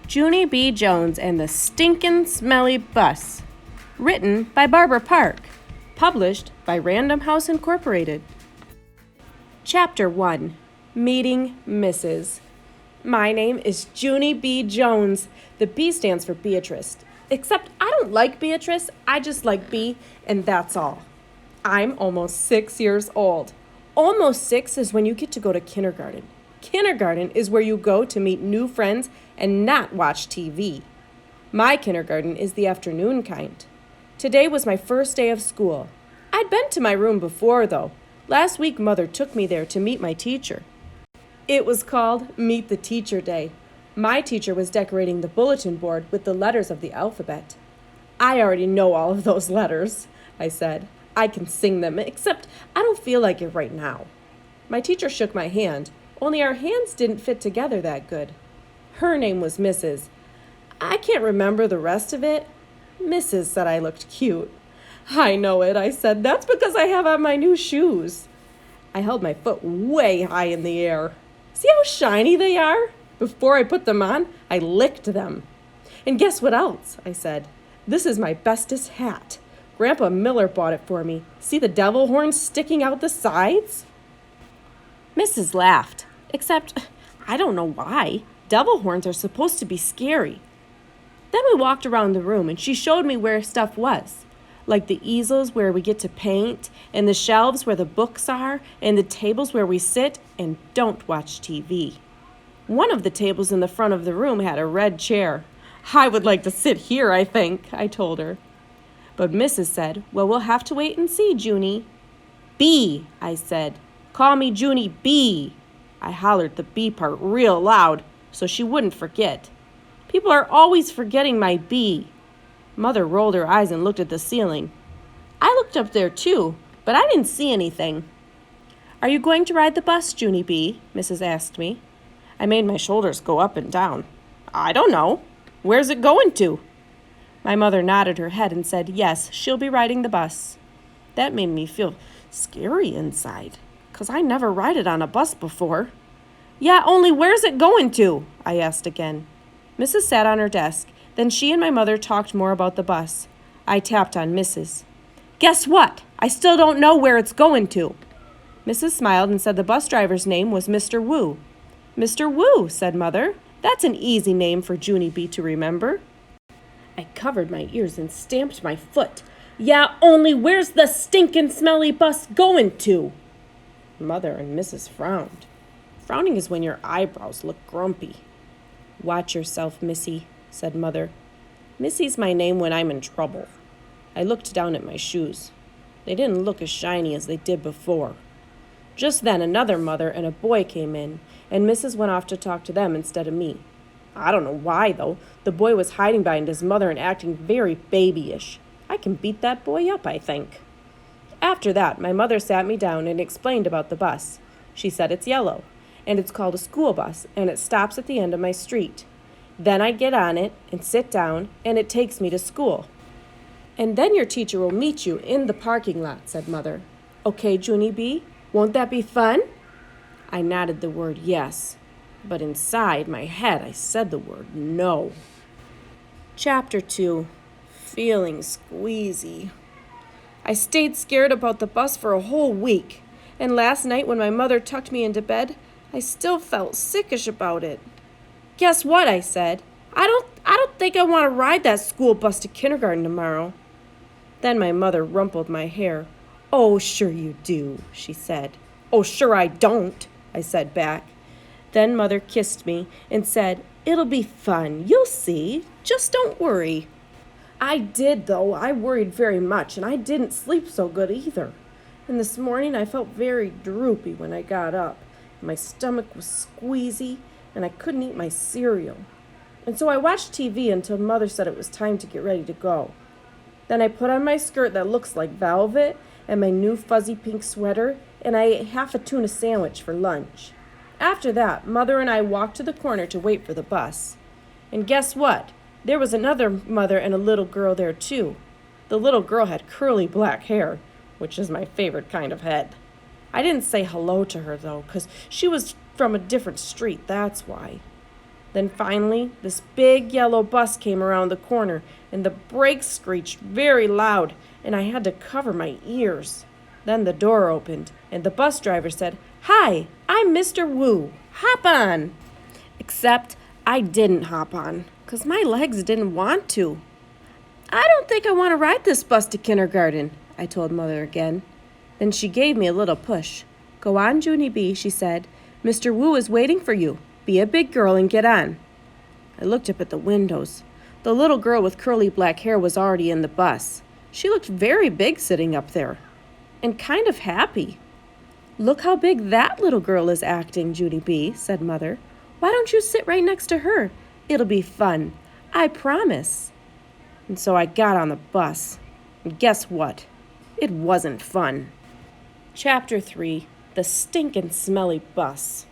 Junie B. Jones and the Stinkin' Smelly Bus. Written by Barbara Park. Published by Random House Incorporated. Chapter 1. Meeting Mrs. My name is Junie B. Jones. The B stands for Beatrice. Except I don't like Beatrice, I just like B, and that's all. I'm almost 6 years old. Almost 6 is when you get to go to kindergarten. Kindergarten is where you go to meet new friends and not watch TV. My kindergarten is the afternoon kind. Today was my first day of school. I'd been to my room before, though. Last week, Mother took me there to meet my teacher. It was called Meet the Teacher Day. My teacher was decorating the bulletin board with the letters of the alphabet. I already know all of those letters, I said. I can sing them, except I don't feel like it right now. My teacher shook my hand, only our hands didn't fit together that good. Her name was Mrs. I can't remember the rest of it. Mrs. said I looked cute. I know it, I said. That's because I have on my new shoes. I held my foot way high in the air. See how shiny they are? Before I put them on, I licked them. And guess what else? I said. This is my bestest hat. Grandpa Miller bought it for me. See the devil horns sticking out the sides? Mrs. laughed, except I don't know why. Devil horns are supposed to be scary. Then we walked around the room and she showed me where stuff was, like the easels where we get to paint, and the shelves where the books are, and the tables where we sit and don't watch TV. One of the tables in the front of the room had a red chair. I would like to sit here, I think, I told her. But Mrs. said, well, we'll have to wait and see, Junie. B, I said. Call me Junie B. I hollered the B part real loud so she wouldn't forget. People are always forgetting my B. Mother rolled her eyes and looked at the ceiling. I looked up there too, but I didn't see anything. Are you going to ride the bus, Junie B? Mrs. asked me. I made my shoulders go up and down. I don't know. Where's it going to? My mother nodded her head and said, yes, she'll be riding the bus. That made me feel scary inside, 'cause I never ride it on a bus before. Yeah, only where's it going to? I asked again. Mrs. sat on her desk. Then she and my mother talked more about the bus. I tapped on Mrs. Guess what? I still don't know where it's going to. Mrs. smiled and said the bus driver's name was Mr. Wu. Mr. Wu, said Mother. That's an easy name for Junie B to remember. I covered my ears and stamped my foot. Yeah, only where's the stinkin' smelly bus going to? Mother and Mrs. frowned. Frowning is when your eyebrows look grumpy. Watch yourself, Missy, said Mother. Missy's my name when I'm in trouble. I looked down at my shoes. They didn't look as shiny as they did before. Just then another mother and a boy came in, and Mrs. went off to talk to them instead of me. I don't know why, though. The boy was hiding behind his mother and acting very babyish. I can beat that boy up, I think. After that, my mother sat me down and explained about the bus. She said it's yellow, and it's called a school bus, and it stops at the end of my street. Then I get on it and sit down, and it takes me to school. And then your teacher will meet you in the parking lot, said Mother. Okay, Junie B, won't that be fun? I nodded the word yes, but inside my head I said the word no. Chapter 2. Feeling squeezy. I stayed scared about the bus for a whole week, and last night when my mother tucked me into bed, I still felt sickish about it. Guess what? I said. I don't think I want to ride that school bus to kindergarten tomorrow. Then my mother rumpled my hair. Oh, sure you do, she said. Oh, sure I don't, I said back. Then Mother kissed me and said, it'll be fun, you'll see. Just don't worry. I did, though. I worried very much, and I didn't sleep so good either. And this morning I felt very droopy when I got up. My stomach was squeezy, and I couldn't eat my cereal. And so I watched TV until Mother said it was time to get ready to go. Then I put on my skirt that looks like velvet and my new fuzzy pink sweater, and I ate half a tuna sandwich for lunch. After that, Mother and I walked to the corner to wait for the bus. And guess what? There was another mother and a little girl there too. The little girl had curly black hair, which is my favorite kind of head. I didn't say hello to her, though, 'cause she was from a different street, that's why. Then finally, this big yellow bus came around the corner, and the brakes screeched very loud, and I had to cover my ears. Then the door opened, and the bus driver said, "Hi, I'm Mr. Wu. Hop on." Except I didn't hop on, 'cause my legs didn't want to. "I don't think I want to ride this bus to kindergarten," I told Mother again. Then she gave me a little push. "Go on, Junie B," she said. "Mr. Wu is waiting for you. Be a big girl and get on." I looked up at the windows. The little girl with curly black hair was already in the bus. She looked very big sitting up there, and kind of happy. "Look how big that little girl is acting, Junie B," said Mother. "Why don't you sit right next to her? It'll be fun. I promise." And so I got on the bus. And guess what? It wasn't fun. Chapter 3. The Stinkin' Smelly Bus.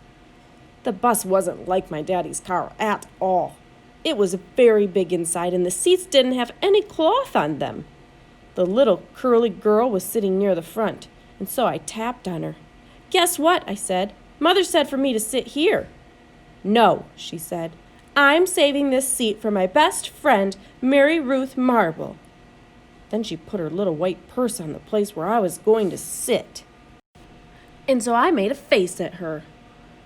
The bus wasn't like my daddy's car at all. It was very big inside, and the seats didn't have any cloth on them. The little curly girl was sitting near the front, and so I tapped on her. "Guess what?" I said. "Mother said for me to sit here." "No," she said. "I'm saving this seat for my best friend, Mary Ruth Marble." Then she put her little white purse on the place where I was going to sit. And so I made a face at her.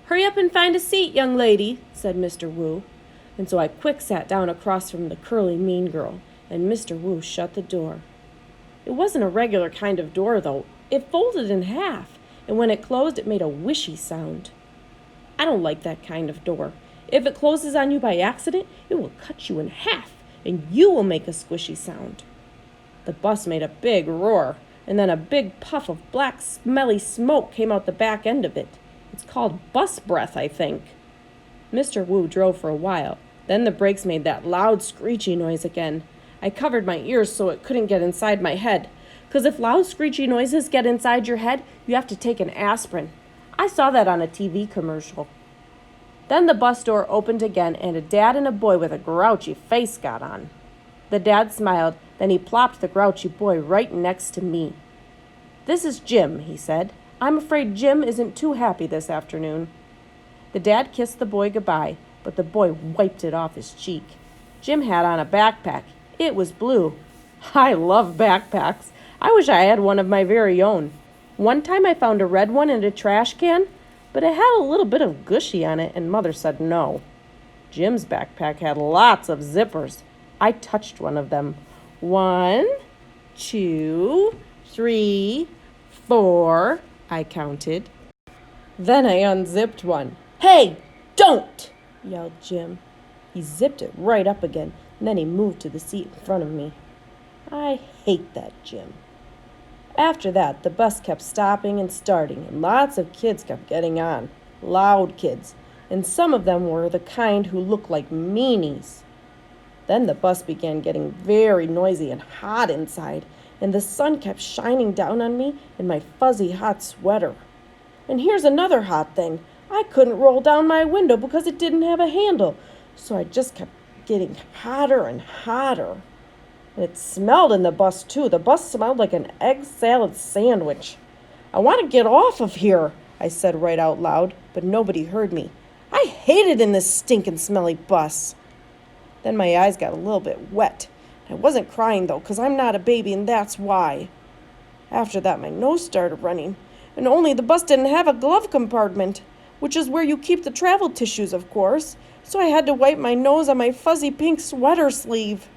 "Hurry up and find a seat, young lady," said Mr. Wu. And so I quick sat down across from the curly mean girl, and Mr. Wu shut the door. It wasn't a regular kind of door, though. It folded in half, and when it closed, it made a whishy sound. I don't like that kind of door. If it closes on you by accident, it will cut you in half, and you will make a squishy sound. The bus made a big roar, and then a big puff of black, smelly smoke came out the back end of it. It's called bus breath, I think. Mr. Wu drove for a while. Then the brakes made that loud, screechy noise again. I covered my ears so it couldn't get inside my head. 'Cause if loud, screechy noises get inside your head, you have to take an aspirin. I saw that on a TV commercial. Then the bus door opened again, and a dad and a boy with a grouchy face got on. The dad smiled, then he plopped the grouchy boy right next to me. "This is Jim," he said. "I'm afraid Jim isn't too happy this afternoon." The dad kissed the boy goodbye, but the boy wiped it off his cheek. Jim had on a backpack. It was blue. I love backpacks. I wish I had one of my very own. One time I found a red one in a trash can, but it had a little bit of gushy on it, and Mother said no. Jim's backpack had lots of zippers. I touched one of them. 1, 2, 3, 4, I counted. Then I unzipped one. "Hey, don't!" yelled Jim. He zipped it right up again, and then he moved to the seat in front of me. I hate that Jim. After that, the bus kept stopping and starting, and lots of kids kept getting on. Loud kids, and some of them were the kind who looked like meanies. Then the bus began getting very noisy and hot inside, and the sun kept shining down on me in my fuzzy hot sweater. And here's another hot thing. I couldn't roll down my window because it didn't have a handle, so I just kept getting hotter and hotter. And it smelled in the bus, too. The bus smelled like an egg salad sandwich. "I want to get off of here," I said right out loud, but nobody heard me. I hated in this stinking smelly bus. Then my eyes got a little bit wet. I wasn't crying, though, 'cause I'm not a baby, and that's why. After that, my nose started running, and only the bus didn't have a glove compartment, which is where you keep the travel tissues, of course, so I had to wipe my nose on my fuzzy pink sweater sleeve.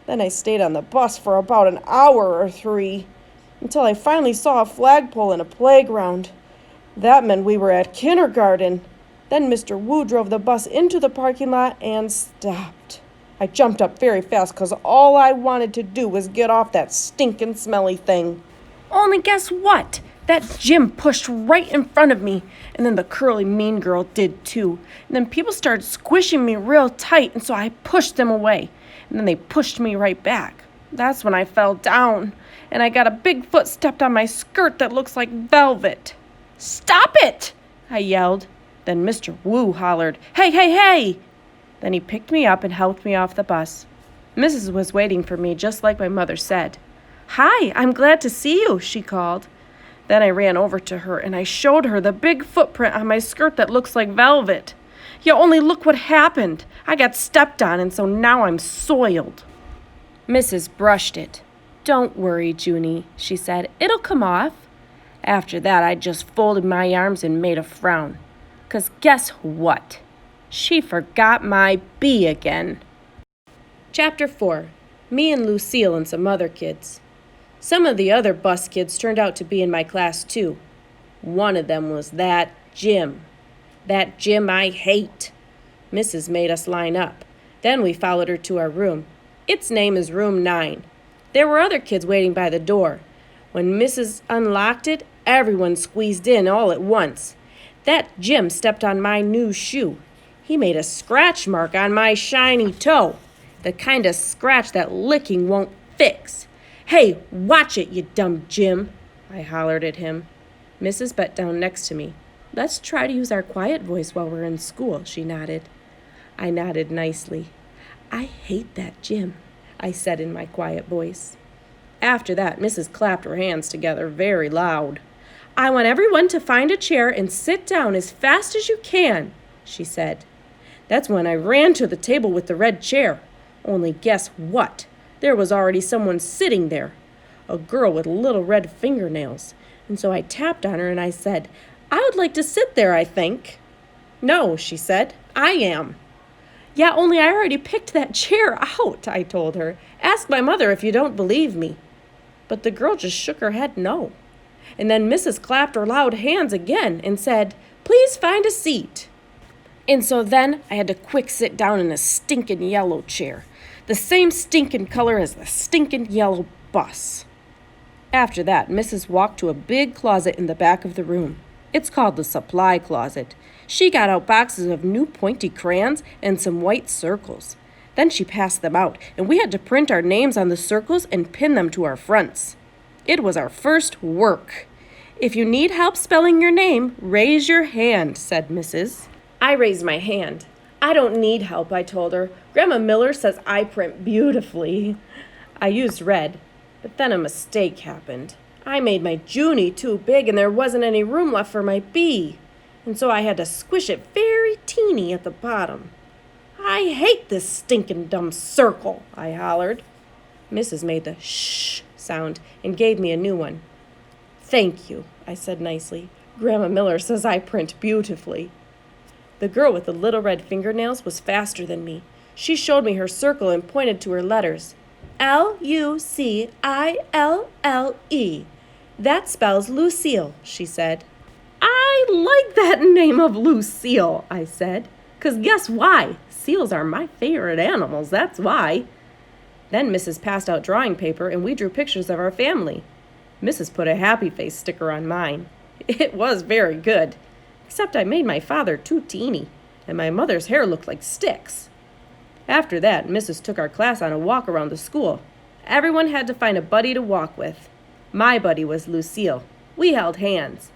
Then I stayed on the bus for about an hour or 3, until I finally saw a flagpole in a playground. That meant we were at kindergarten. Then Mr. Wu drove the bus into the parking lot and stopped. I jumped up very fast because all I wanted to do was get off that stinking smelly thing. Only guess what? That Jim pushed right in front of me, and then the curly mean girl did too. And then people started squishing me real tight, and so I pushed them away. And then they pushed me right back. That's when I fell down, and I got a big foot stepped on my skirt that looks like velvet. "Stop it!" I yelled. Then Mr. Wu hollered, "Hey, hey, hey!" Then he picked me up and helped me off the bus. Mrs. was waiting for me just like my mother said. "Hi, I'm glad to see you," she called. Then I ran over to her and I showed her the big footprint on my skirt that looks like velvet. You only look what happened. I got stepped on, and so now I'm soiled. Mrs. brushed it. Don't worry, Junie, she said. It'll come off. After that, I just folded my arms and made a frown. 'Cause guess what? She forgot my B again. Chapter 4. Me and Lucille and some other kids. Some of the other bus kids turned out to be in my class, too. One of them was that Jim. That Jim I hate. Mrs. made us line up. Then we followed her to our room. Its name is Room 9. There were other kids waiting by the door. When Mrs. unlocked it, everyone squeezed in all at once. That Jim stepped on my new shoe. He made a scratch mark on my shiny toe. The kind of scratch that licking won't fix. Hey, watch it, you dumb Jim, I hollered at him. Mrs. bent down next to me. Let's try to use our quiet voice while we're in school, she nodded. I nodded nicely. I hate that Jim, I said in my quiet voice. After that, Mrs. clapped her hands together very loud. I want everyone to find a chair and sit down as fast as you can, she said. That's when I ran to the table with the red chair. Only guess what? There was already someone sitting there, a girl with little red fingernails. And so I tapped on her and I said, I would like to sit there, I think. No, she said, I am. Yeah, only I already picked that chair out, I told her. Ask my mother if you don't believe me. But the girl just shook her head no. And then Mrs. clapped her loud hands again and said, Please find a seat. And so then I had to quick sit down in a stinking yellow chair, the same stinking color as the stinking yellow bus. After that, Mrs. walked to a big closet in the back of the room. It's called the supply closet. She got out boxes of new pointy crayons and some white circles. Then she passed them out, and we had to print our names on the circles and pin them to our fronts. It was our first work. If you need help spelling your name, raise your hand, said Mrs. I raised my hand. I don't need help, I told her. Grandma Miller says I print beautifully. I used red, but then a mistake happened. I made my Junie too big and there wasn't any room left for my B. And so I had to squish it very teeny at the bottom. I hate this stinking dumb circle, I hollered. Mrs. made the shh sound and gave me a new one. Thank you, I said nicely. Grandma Miller says I print beautifully. The girl with the little red fingernails was faster than me. She showed me her circle and pointed to her letters. Lucille. That spells Lucille, she said. I like that name of Lucille, I said. 'Cause guess why? Seals are my favorite animals, that's why. Then Mrs. passed out drawing paper and we drew pictures of our family. Mrs. put a happy face sticker on mine. It was very good. Except I made my father too teeny, and my mother's hair looked like sticks. After that, Mrs. took our class on a walk around the school. Everyone had to find a buddy to walk with. My buddy was Lucille. We held hands.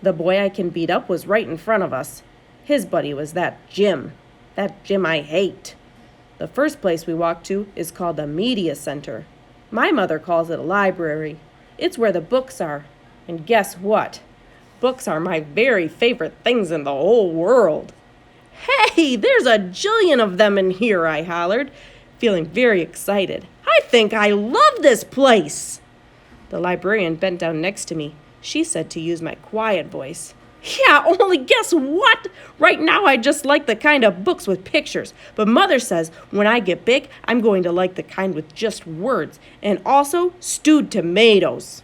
The boy I can beat up was right in front of us. His buddy was that Jim I hate. The first place we walked to is called the Media Center. My mother calls it a library. It's where the books are. And guess what? Books are my very favorite things in the whole world. Hey, there's a jillion of them in here, I hollered, feeling very excited. I think I love this place. The librarian bent down next to me. She said to use my quiet voice. Yeah, only guess what? Right now I just like the kind of books with pictures. But Mother says when I get big, I'm going to like the kind with just words. And also stewed tomatoes.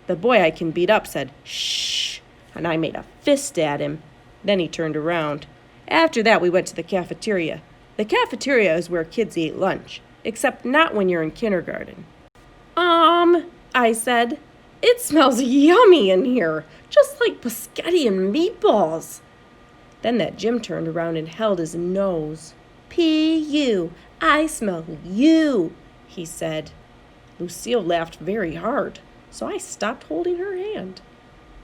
The boy I can beat up said, shh. And I made a fist at him. Then he turned around. After that, we went to the cafeteria. The cafeteria is where kids eat lunch, except not when you're in kindergarten. I said, it smells yummy in here, just like biscotti and meatballs. Then that Jim turned around and held his nose. P.U., I smell you, he said. Lucille laughed very hard, so I stopped holding her hand.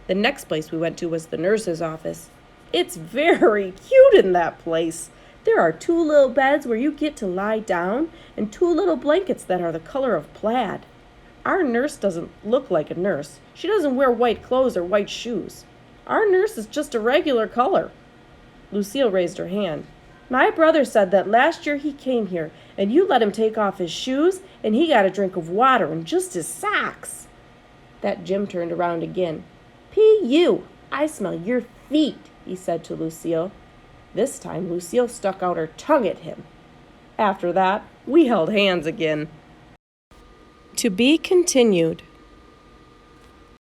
The next place we went to was the nurse's office. It's very cute in that place. There are 2 little beds where you get to lie down and 2 little blankets that are the color of plaid. Our nurse doesn't look like a nurse. She doesn't wear white clothes or white shoes. Our nurse is just a regular color. Lucille raised her hand. My brother said that last year he came here, and you let him take off his shoes, and he got a drink of water and just his socks. That Jim turned around again. P.U., I smell your feet, he said to Lucille. This time Lucille stuck out her tongue at him. After that, we held hands again. To be continued.